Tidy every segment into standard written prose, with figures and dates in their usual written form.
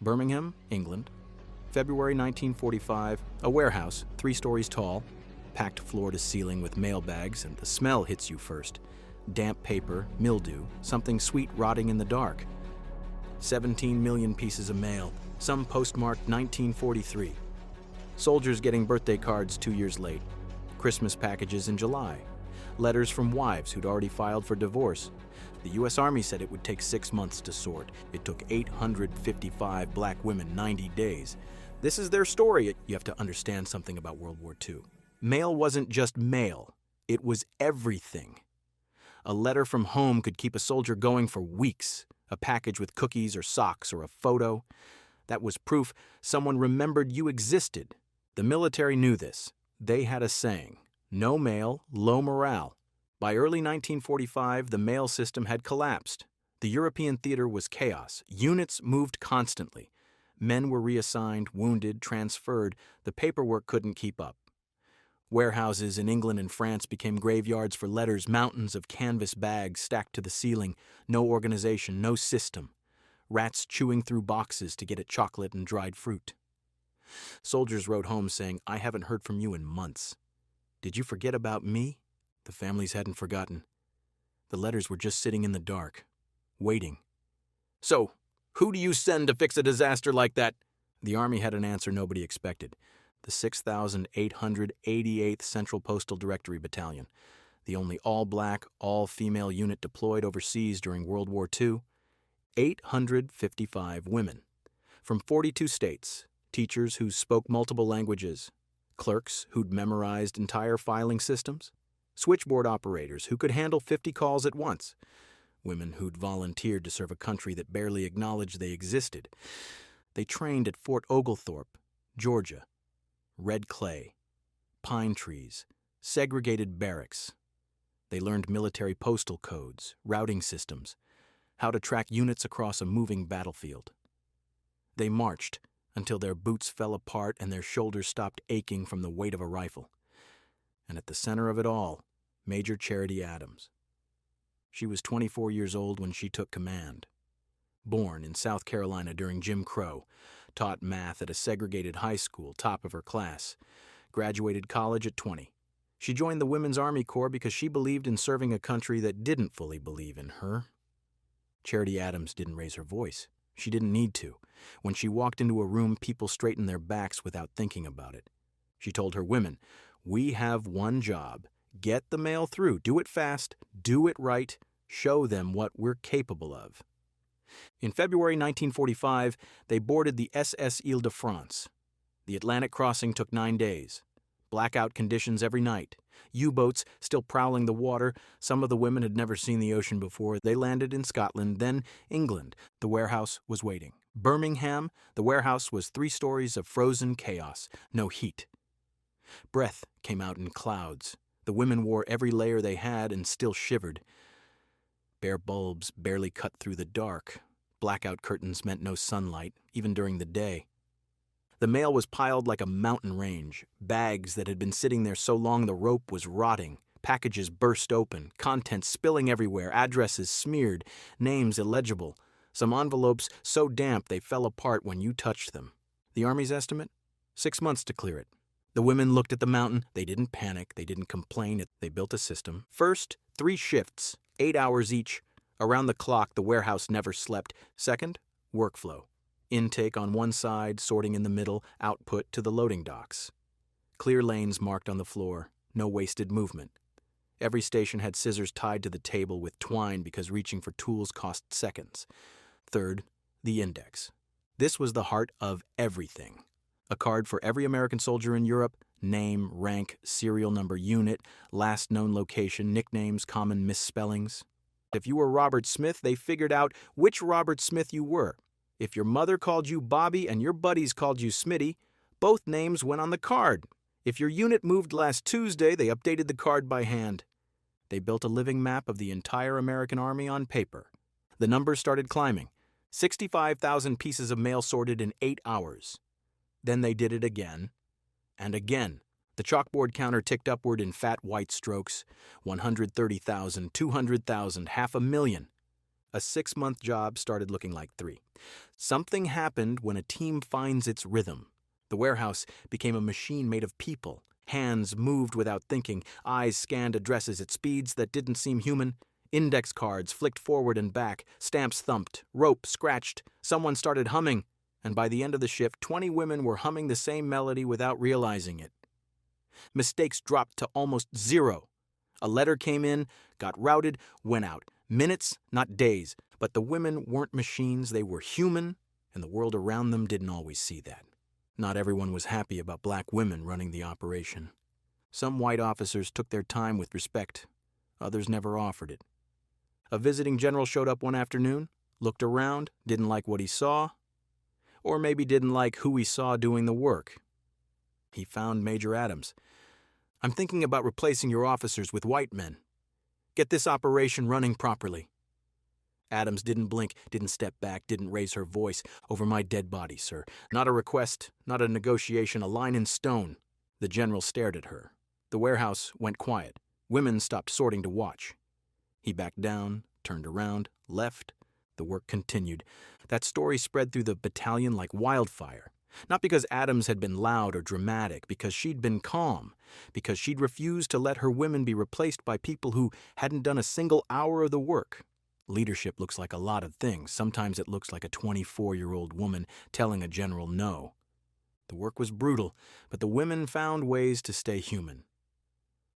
Birmingham, England. February 1945, a warehouse, 3 stories tall, packed floor to ceiling with mail bags, and the smell hits you first. Damp paper, mildew, something sweet rotting in the dark. 17 million pieces of mail, some postmarked 1943. Soldiers getting birthday cards 2 years late. Christmas packages in July. Letters from wives who'd already filed for divorce. The U.S. Army said it would take 6 months to sort. It took 855 black women 90 days. This is their story. You have to understand something about World War II. Mail wasn't just mail. It was everything. A letter from home could keep a soldier going for weeks. A package with cookies or socks or a photo. That was proof someone remembered you existed. The military knew this. They had a saying, no mail, low morale. By early 1945, the mail system had collapsed. The European theater was chaos. Units moved constantly. Men were reassigned, wounded, transferred. The paperwork couldn't keep up. Warehouses in England and France became graveyards for letters, mountains of canvas bags stacked to the ceiling. No organization, no system. Rats chewing through boxes to get at chocolate and dried fruit. Soldiers wrote home saying, I haven't heard from you in months. Did you forget about me? The families hadn't forgotten. The letters were just sitting in the dark, waiting. So, who do you send to fix a disaster like that? The Army had an answer nobody expected. The 6,888th Central Postal Directory Battalion, the only all-black, all-female unit deployed overseas during World War II. 855 women. From 42 states, teachers who spoke multiple languages, clerks who'd memorized entire filing systems, switchboard operators who could handle 50 calls at once, women who'd volunteered to serve a country that barely acknowledged they existed. They trained at Fort Oglethorpe, Georgia. Red clay, pine trees, segregated barracks. They learned military postal codes, routing systems, how to track units across a moving battlefield. They marched until their boots fell apart and their shoulders stopped aching from the weight of a rifle. And at the center of it all, Major Charity Adams. She was 24 years old when she took command. Born in South Carolina during Jim Crow, taught math at a segregated high school, top of her class, graduated college at 20. She joined the Women's Army Corps because she believed in serving a country that didn't fully believe in her. Charity Adams didn't raise her voice. She didn't need to. When she walked into a room, people straightened their backs without thinking about it. She told her women, we have one job. Get the mail through. Do it fast. Do it right. Show them what we're capable of. In February 1945, they boarded the SS Ile-de-France. The Atlantic crossing took 9 days. Blackout conditions every night. U-boats still prowling the water. Some of the women had never seen the ocean before. They landed in Scotland, then England. The warehouse was waiting. Birmingham, the warehouse was 3 stories of frozen chaos. No heat. Breath came out in clouds. The women wore every layer they had and still shivered. Bare bulbs barely cut through the dark. Blackout curtains meant no sunlight, even during the day. The mail was piled like a mountain range. Bags that had been sitting there so long the rope was rotting. Packages burst open, contents spilling everywhere, addresses smeared, names illegible. Some envelopes so damp they fell apart when you touched them. The Army's estimate? 6 months to clear it. The women looked at the mountain. They didn't panic. They didn't complain. They built a system. First, 3 shifts, 8 hours each. Around the clock, the warehouse never slept. Second, workflow. Intake on one side, sorting in the middle, output to the loading docks. Clear lanes marked on the floor. No wasted movement. Every station had scissors tied to the table with twine because reaching for tools cost seconds. Third, the index. This was the heart of everything. A card for every American soldier in Europe, name, rank, serial number, unit, last known location, nicknames, common misspellings. If you were Robert Smith, they figured out which Robert Smith you were. If your mother called you Bobby and your buddies called you Smitty, both names went on the card. If your unit moved last Tuesday, they updated the card by hand. They built a living map of the entire American Army on paper. The numbers started climbing. 65,000 pieces of mail sorted in 8 hours. Then they did it again and again. The chalkboard counter ticked upward in fat white strokes. 130,000, 200,000, 500,000. A 6-month job started looking like 3. Something happened when a team finds its rhythm. The warehouse became a machine made of people. Hands moved without thinking, eyes scanned addresses at speeds that didn't seem human. Index cards flicked forward and back, stamps thumped, rope scratched, someone started humming, and by the end of the shift, 20 women were humming the same melody without realizing it. Mistakes dropped to almost 0. A letter came in, got routed, went out. Minutes, not days. But the women weren't machines, they were human, and the world around them didn't always see that. Not everyone was happy about black women running the operation. Some white officers took their time with respect. Others never offered it. A visiting general showed up one afternoon, looked around, didn't like what he saw, or maybe didn't like who he saw doing the work. He found Major Adams. "I'm thinking about replacing your officers with white men. Get this operation running properly." Adams didn't blink, didn't step back, didn't raise her voice. "Over my dead body, sir. Not a request, not a negotiation, a line in stone." The general stared at her. The warehouse went quiet. Women stopped sorting to watch. He backed down, turned around, left. The work continued. That story spread through the battalion like wildfire. Not because Adams had been loud or dramatic, because she'd been calm, because she'd refused to let her women be replaced by people who hadn't done a single hour of the work. Leadership looks like a lot of things. Sometimes it looks like a 24-year-old woman telling a general no. The work was brutal, but the women found ways to stay human.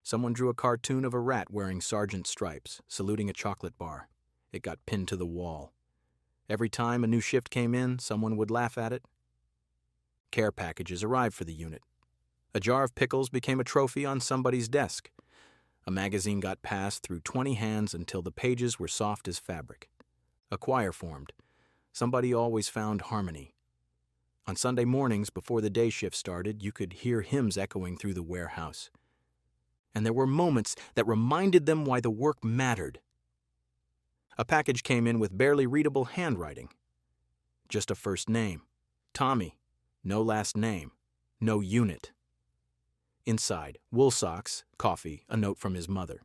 Someone drew a cartoon of a rat wearing sergeant stripes, saluting a chocolate bar. It got pinned to the wall. Every time a new shift came in, someone would laugh at it. Care packages arrived for the unit. A jar of pickles became a trophy on somebody's desk. A magazine got passed through 20 hands until the pages were soft as fabric. A choir formed. Somebody always found harmony. On Sunday mornings, before the day shift started, you could hear hymns echoing through the warehouse. And there were moments that reminded them why the work mattered. A package came in with barely readable handwriting. Just a first name. Tommy. No last name. No unit. Inside, wool socks, coffee, a note from his mother.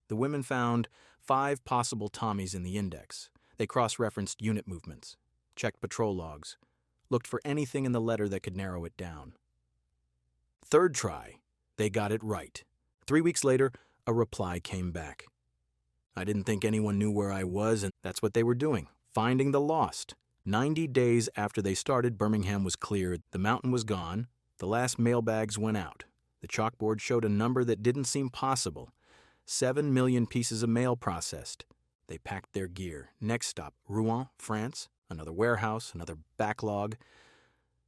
The women found 5 possible Tommies in the index. They cross-referenced unit movements, checked patrol logs, looked for anything in the letter that could narrow it down. Third try, they got it right. 3 weeks later, a reply came back. "I didn't think anyone knew where I was, and that's what they were doing, finding the lost." 90 days after they started, Birmingham was cleared. The mountain was gone. The last mailbags went out. The chalkboard showed a number that didn't seem possible. 7 million pieces of mail processed. They packed their gear. Next stop, Rouen, France. Another warehouse, another backlog.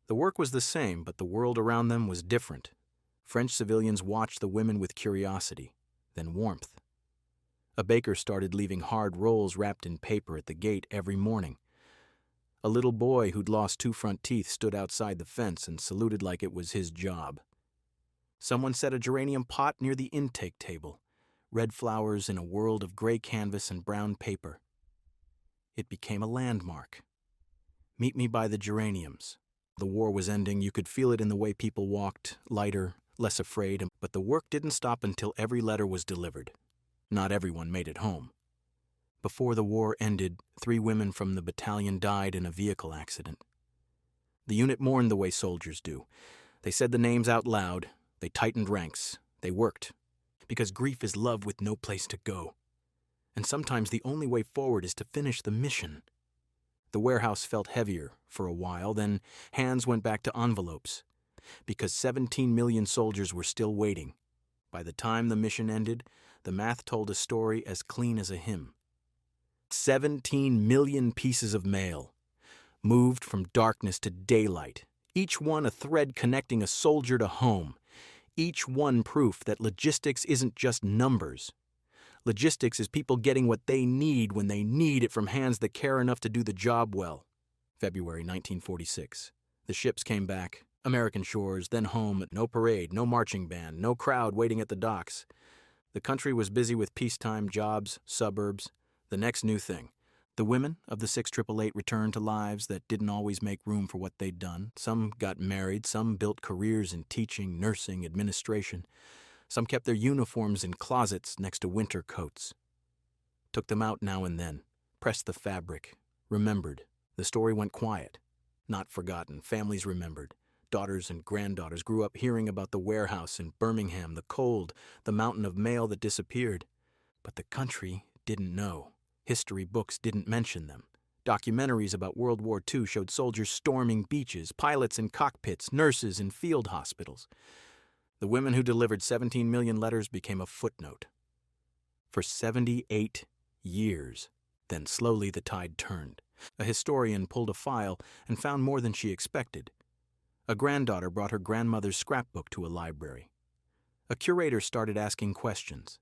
The work was the same, but the world around them was different. French civilians watched the women with curiosity, then warmth. A baker started leaving hard rolls wrapped in paper at the gate every morning. A little boy who'd lost 2 front teeth stood outside the fence and saluted like it was his job. Someone set a geranium pot near the intake table, red flowers in a world of gray canvas and brown paper. It became a landmark. "Meet me by the geraniums." The war was ending. You could feel it in the way people walked, lighter, less afraid, but the work didn't stop until every letter was delivered. Not everyone made it home. Before the war ended, 3 women from the battalion died in a vehicle accident. The unit mourned the way soldiers do. They said the names out loud. They tightened ranks. They worked. Because grief is love with no place to go. And sometimes the only way forward is to finish the mission. The warehouse felt heavier for a while, then hands went back to envelopes. Because 17 million soldiers were still waiting. By the time the mission ended, the math told a story as clean as a hymn. 17 million pieces of mail, moved from darkness to daylight, each one a thread connecting a soldier to home, each one proof that logistics isn't just numbers. Logistics is people getting what they need when they need it from hands that care enough to do the job well. February 1946. The ships came back, American shores, then home, no parade, no marching band, no crowd waiting at the docks. The country was busy with peacetime jobs, suburbs. The next new thing. The women of the 6888 returned to lives that didn't always make room for what they'd done. Some got married, some built careers in teaching, nursing, administration. Some kept their uniforms in closets next to winter coats. Took them out now and then. pressed the fabric, remembered. The story went quiet. Not forgotten, families remembered. Daughters and granddaughters grew up hearing about the warehouse in Birmingham, the cold, the mountain of mail that disappeared. But the country didn't know. History books didn't mention them. Documentaries about World War II showed soldiers storming beaches, pilots in cockpits, nurses in field hospitals. The women who delivered 17 million letters became a footnote. For 78 years. Then slowly the tide turned. A historian pulled a file and found more than she expected. A granddaughter brought her grandmother's scrapbook to a library. A curator started asking questions.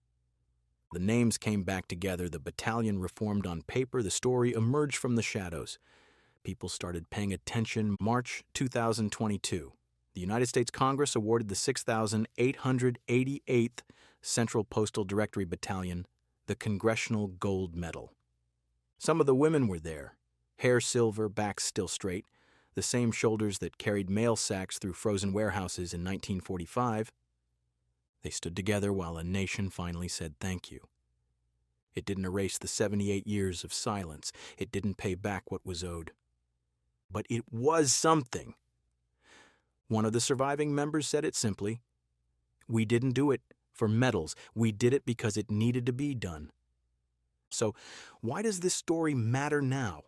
The names came back together, the battalion reformed on paper, the story emerged from the shadows. People started paying attention. March 2022. The United States Congress awarded the 6,888th Central Postal Directory Battalion the Congressional Gold Medal. Some of the women were there, hair silver, backs still straight, the same shoulders that carried mail sacks through frozen warehouses in 1945. They stood together while a nation finally said thank you. It didn't erase the 78 years of silence. It didn't pay back what was owed. But it was something. One of the surviving members said it simply. We didn't do it for medals. We did it because it needed to be done. So why does this story matter now?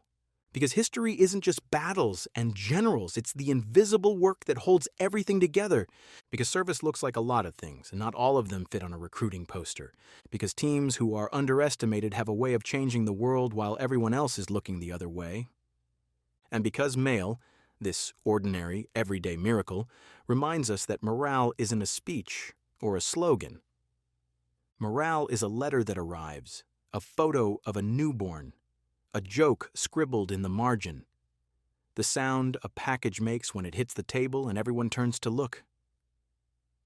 Because history isn't just battles and generals. It's the invisible work that holds everything together. Because service looks like a lot of things, and not all of them fit on a recruiting poster. Because teams who are underestimated have a way of changing the world while everyone else is looking the other way. And because mail, this ordinary, everyday miracle, reminds us that morale isn't a speech or a slogan. Morale is a letter that arrives, a photo of a newborn, a joke scribbled in the margin, the sound a package makes when it hits the table and everyone turns to look.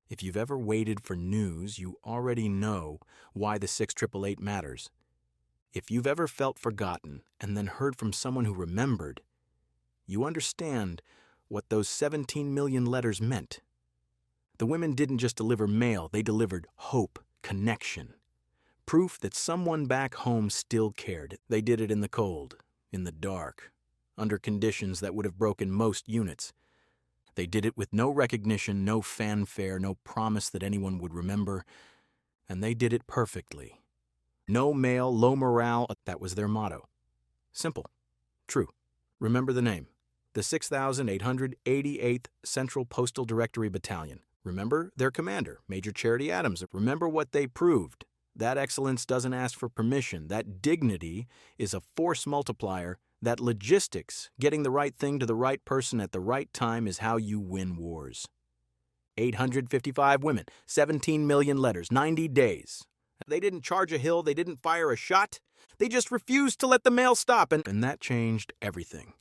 If you've ever waited for news, you already know why the 6888 matters. If you've ever felt forgotten and then heard from someone who remembered, you understand what those 17 million letters meant. The women didn't just deliver mail, they delivered hope, connection. Proof that someone back home still cared. They did it in the cold, in the dark, under conditions that would have broken most units. They did it with no recognition, no fanfare, no promise that anyone would remember. And they did it perfectly. No mail, low morale, that was their motto. Simple. True. Remember the name. The 6,888th Central Postal Directory Battalion. Remember their commander, Major Charity Adams. Remember what they proved. That excellence doesn't ask for permission. That dignity is a force multiplier. That logistics, getting the right thing to the right person at the right time, is how you win wars. 855 women, 17 million letters, 90 days. They didn't charge a hill, they didn't fire a shot. They just refused to let the mail stop, and that changed everything.